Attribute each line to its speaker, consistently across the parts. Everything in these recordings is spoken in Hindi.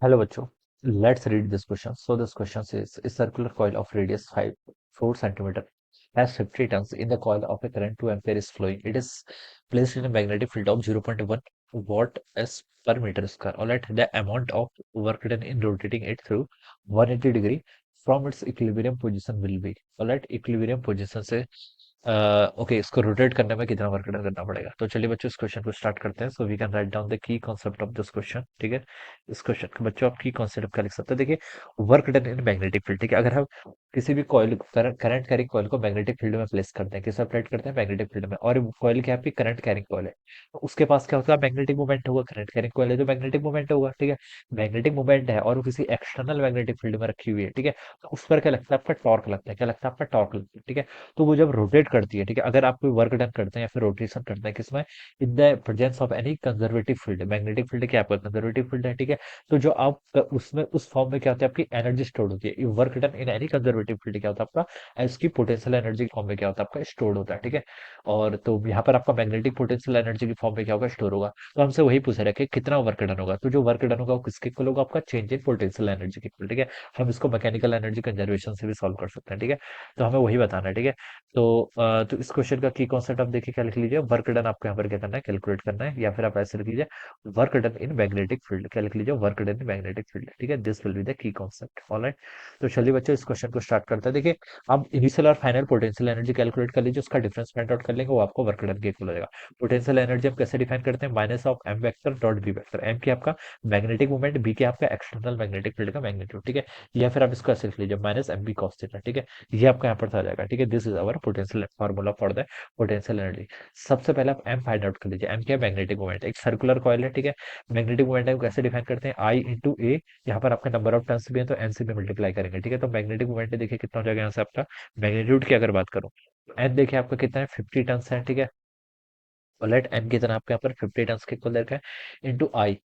Speaker 1: Hello, bachcho. Let's read this question. So this question says, a circular coil of radius 4 centimeter has 50 turns. In the coil of a current 2 ampere is flowing. It is placed in a magnetic field of 0.1 watt s per meter square. All right, the amount of work done in rotating it through 180 degree from its equilibrium position will be. All right, equilibrium position से ओके इसको रोटेट करने में कितना वर्क डन करना पड़ेगा। तो चलिए बच्चों इस क्वेश्चन को स्टार्ट करते हैं। So we can write down the key concept of this question. ठीक है, इस क्वेश्चन के बच्चों आप की कॉन्सेप्ट क्या लिख सकते हैं। देखिए, work done in magnetic field. ठीक है, अगर हम किसी भी कॉइल करंट कैरिंग कॉइल को मैग्नेटिक फील्ड में प्लेस करते हैं, किस प्लेट करते हैं मैग्नेटिक फील्ड में, और कॉइल क्या है आपकी करंट कैरिंग कॉइल है, तो उसके पास क्या होता है मैग्नेटिक मूवमेंट होगा। करंट कैरिंग कॉइल है तो मैग्नेटिक मूवमेंट होगा। ठीक है, मैग्नेटिक मूवमेंट है और वो किसी एक्सटर्नल मैग्नेटिक फील्ड में रखी हुई है। ठीक है, तो उस पर क्या लगता है आपका टॉर्क लगता है। क्या लगता है आपका टॉर्क लगता है। ठीक है, तो वो जब रोटेट करती है, ठीक है, अगर आप कोई वर्क डन करते हैं या फिर रोटेशन करते हैं किसमें, in the presence of any conservative field. Magnetic field क्या आपका कंजर्वेटिव फील्ड है। ठीक है, तो जो आप उसमें उस फॉर्म में क्या होता है आपकी एनर्जी स्टोर होती है। Work done in any conservative field क्या होता है आपका, इसकी पोटेंशियल एनर्जी फॉर्म में क्या होता है आपका स्टोर होता है। ठीक है, और तो यहाँ पर आपका मैग्नेटिक पोटेंशियल एनर्जी की फॉर्म में क्या होगा स्टोर होगा। तो हमसे वही पूछ रहा है कि कितना वर्क डन होगा। तो जो वर्क डन होगा वो किसके इक्वल होगा आपका चेंज इन पोटेंशियल एनर्जी के इक्वल। ठीक है, हम इसको मैकेनिकल एनर्जी कंजर्वेशन से भी सॉल्व कर सकते हैं। ठीक है, तो हमें वही बताना है। ठीक है, तो इस क्वेश्चन का की कॉन्सेप्ट आप देखिए क्या लिख लीजिए, वर्क डन आपको यहाँ पर क्या करना है कैलकुलेट करना है, या फिर आप ऐसे लिख लीजिए work done in magnetic field. क्या लिख लीजिए work done in magnetic field. ठीक है, this will be the key concept. Alright, तो चलिए बच्चों इस क्वेश्चन को स्टार्ट करते हैं। देखिए, अब इनिशियल और फाइनल पोटेंशियल एनर्जी कैलकुलेट कर लीजिए, उसका डिफरेंस फाइंड आउट कर लेंगे, वो आपको वर्क डन के इक्वल हो जाएगा। पोटेंशियल एनर्जी हम कैसे डिफाइन करते हैं, minus of M vector dot B vector. M की आपका मैग्नेटिक मूवमेंट, बी के आपका एक्सटर्नल मैग्नेटिक फील्ड का मैग्नीट्यूड। ठीक है, या फिर आप इसको ऐसे लिख लीजिए minus M B cos theta. ठीक है, ये आपका यहाँ पर आ जाएगा। ठीक है, this is our potential formula for the potential energy. सबसे पहले आप एम फाइंड आउट कर लीजिए। एम क्या है मैग्नेटिक मूवमेंट, एक सर्कुलर कॉइल है। ठीक है, मैग्नेटिक मूवमेंट है कैसे डिफाइन करते हैं, आई इंटू ए। यहाँ पर आपका नंबर ऑफ टर्न्स भी है तो एन से भी मल्टीप्लाई करेंगे। ठीक है, तो मैग्नेटिक मूवमेंट देखिए कितना हो जाएगा यहाँ से आपका मैग्नीट्यूड की अगर बात करूँ, एन देखिए आपका कितना है 50 टन्स है। ठीक है, और लेट एन कितना आपके यहाँ पर 50 टन्स के इक्वल देखा है इंटू आई।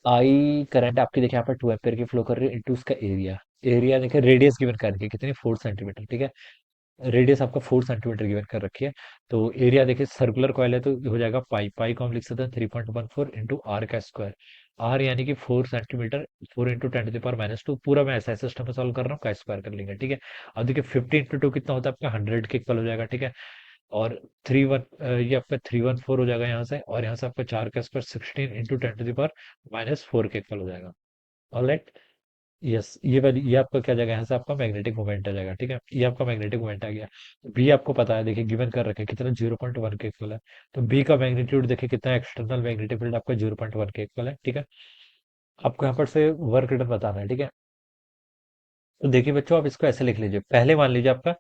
Speaker 1: आई करंट आपकी देखिए यहाँ पर 2 एम्पियर की फ्लो कर रही है इंटू उसका एरिया। एरिया देखिए रेडियस गिवन कर रखी है कितनी 4 सेंटीमीटर। ठीक है, रेडियस आपका 4 सेंटीमीटर गिवन कर रखी है। तो एरिया देखिए सर्कुलर कॉइल है तो हो जाएगा पाई। पाई को हम लिख सकते हैं 3.14 इंटू आर का स्क्वायर। आर यानी कि 4 centimetre, 4 into 10 to the power -2। पूरा मैं ऐसा सिस्टम में सॉल्व कर रहा हूँ, का स्क्वायर कर लेंगे। ठीक है, अब देखिए 50 इंटू 2 कितना होता है आपका 100 के इक्वल हो जाएगा। ठीक है, और ये आपका 314 हो जाएगा यहाँ से, और यहाँ से आपका 4 का square 16 into 10 to the power -4 के इक्वल हो जाएगा। ऑलराइट, यस, ये वाली ये आपका क्या जाएगा यहाँ से आपका मैग्नेटिक मोमेंट आ जाएगा। ठीक है, ये आपका मैग्नेटिक मोमेंट आ गया। बी आपको पता है देखिए गिवन कर रखे हैं, कितना 0.1 के इक्वल है। तो बी का मैग्नीट्यूड देखिए कितना एक्सटर्नल मैग्नेटिक फील्ड आपका 0.1 के इक्वल है। ठीक है, आपको यहाँ पर से वर्क डन बताना है। ठीक है, तो देखिए बच्चों आप इसको ऐसे लिख लीजिए, पहले मान लीजिए आपका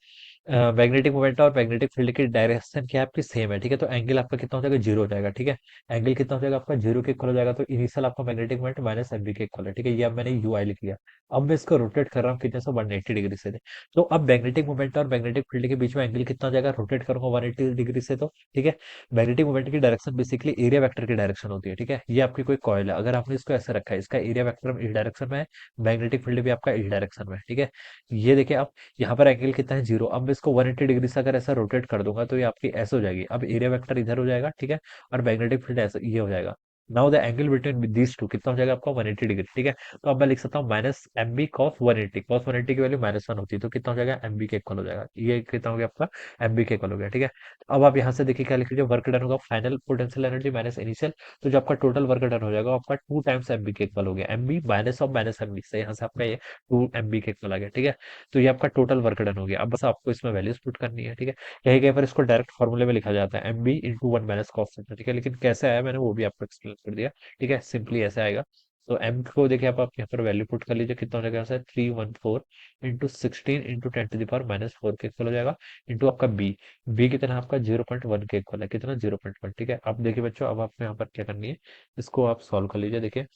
Speaker 1: मैग्नेटिक मोमेंट और मैग्नेटिक फील्ड की डायरेक्शन क्या है आपकी सेम है। ठीक है, तो एंगल आपका कितना हो जाएगा जीरो हो जाएगा। ठीक है, एंगल कितना हो जाएगा आपका जीरो के इक्वल हो जाएगा। तो इनिशियल आपका magnetic moment minus M B के इक्वल है। ठीक है, ये अब मैंने यू आई लिख लिया। अब मैं इसको रोटेट कर रहा हूँ कितने से 180 डिग्री से। तो अब मैग्नेटिक मोमेंट और मैग्नेटिक फील्ड के बीच में एंगल कितना हो जाएगा, रोटेट करूंगा 180 डिग्री से। तो ठीक है, मैग्नेटिक मोमेंट की डायरेक्शन बेसिकली एरिया वेक्टर की डायरेक्शन होती है। ठीक है, ये आपकी कोई कॉइल है, अगर आपने इसको ऐसे रखा है, इसका एरिया वेक्टर इस डायरेक्शन में है, मैग्नेटिक फील्ड भी आपका इस डायरेक्शन में है। ठीक है, ये देखिए आप यहाँ पर एंगल कितना है जीरो। अब मैं इसको 180 डिग्री से अगर ऐसा रोटेट कर दूंगा तो ये आपकी ऐसे हो जाएगी। अब एरिया वेक्टर इधर हो जाएगा। ठीक है, और मैग्नेटिक फील्ड ऐसे ये हो जाएगा। Now the angle between these two कितना हो जाएगा आपका 180 डिग्री। ठीक है, तो अब मैं लिख सकता हूँ minus M B cos 180। Cos 180 की वैल्यू -1 होती है तो कितना हो जाएगा एम बी के इक्वल हो जाएगा। ये कितना हो गया आपका एम बी के इक्वल हो गया। ठीक है, अब आप यहाँ से देखिए क्या लिख लीजिए, वर्क डन होगा final potential energy minus initial. तो जो आपका टोटल वर्क डन हो जाएगा वो आपका 2 टाइम्स एम बी के इक्वल हो गया। M B minus of minus M B से यहाँ से आपका ये 2 एम बी के इक्वल आ गया। ठीक है, तो ये आपका टोटल वर्क डन हो गया। अब बस आपको इसमें वैल्यूज पुट करनी है। ठीक है, कहीं कहीं पर इसको डायरेक्ट फॉर्मूले में लिखा जाता है M B into 1 - cos theta. ठीक है, लेकिन कैसे आया मैंने वो भी आपको एक्सप्लेन कर दिया। ठीक है, सिंपली ऐसे आएगा। तो एम को देखिए आप यहाँ पर वैल्यू पुट कर लीजिए, कितना हो जाएगा यहाँ से 314 into 16 into 10 to the power -4 के इक्वल हो जाएगा। इंटू आपका बी, बी कितना है आपका 0.1 के इक्वल है, कितना 0.1। ठीक है, अब देखिए बच्चों अब आपको यहाँ पर क्या करनी है, इसको आप सॉल्व कर लीजिए। देखिए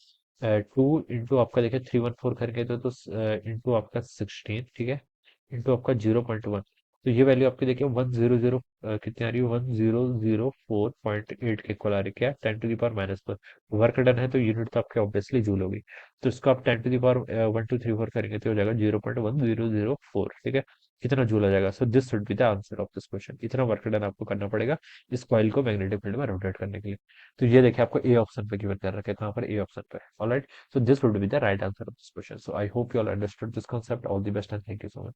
Speaker 1: 2 इंटू आपका देखिए 314 करके तो इंटू आपका 16। ठीक है, इंटू आपका 0.1। तो ये वैल्यू आपकी देखिए 100 कितनी आ रही है 1004.8 के इक्वल आ रही है। क्या 10 to the power -4 work done है तो यूनिट तो आपके ऑब्वियसली जूल होगी। तो इसको आप 10 टू द पावर 1 2 3 4 करेंगे तो हो जाएगा 0.1004। ठीक है, कितना जूल आ जाएगा। So this should be the answer of this question. इतना वर्क डन आपको करना पड़ेगा इस कॉइल को मैग्नेटिक फील्ड में रोटेट करने के लिए। तो ये देखिए आपको ए ऑप्शन पे गिवन कर रखा है, कहाँ पर, ए ऑप्शन पे। Alright, so this would be the right answer of this question. So I hope you all understood this concept. All the best and thank you so much.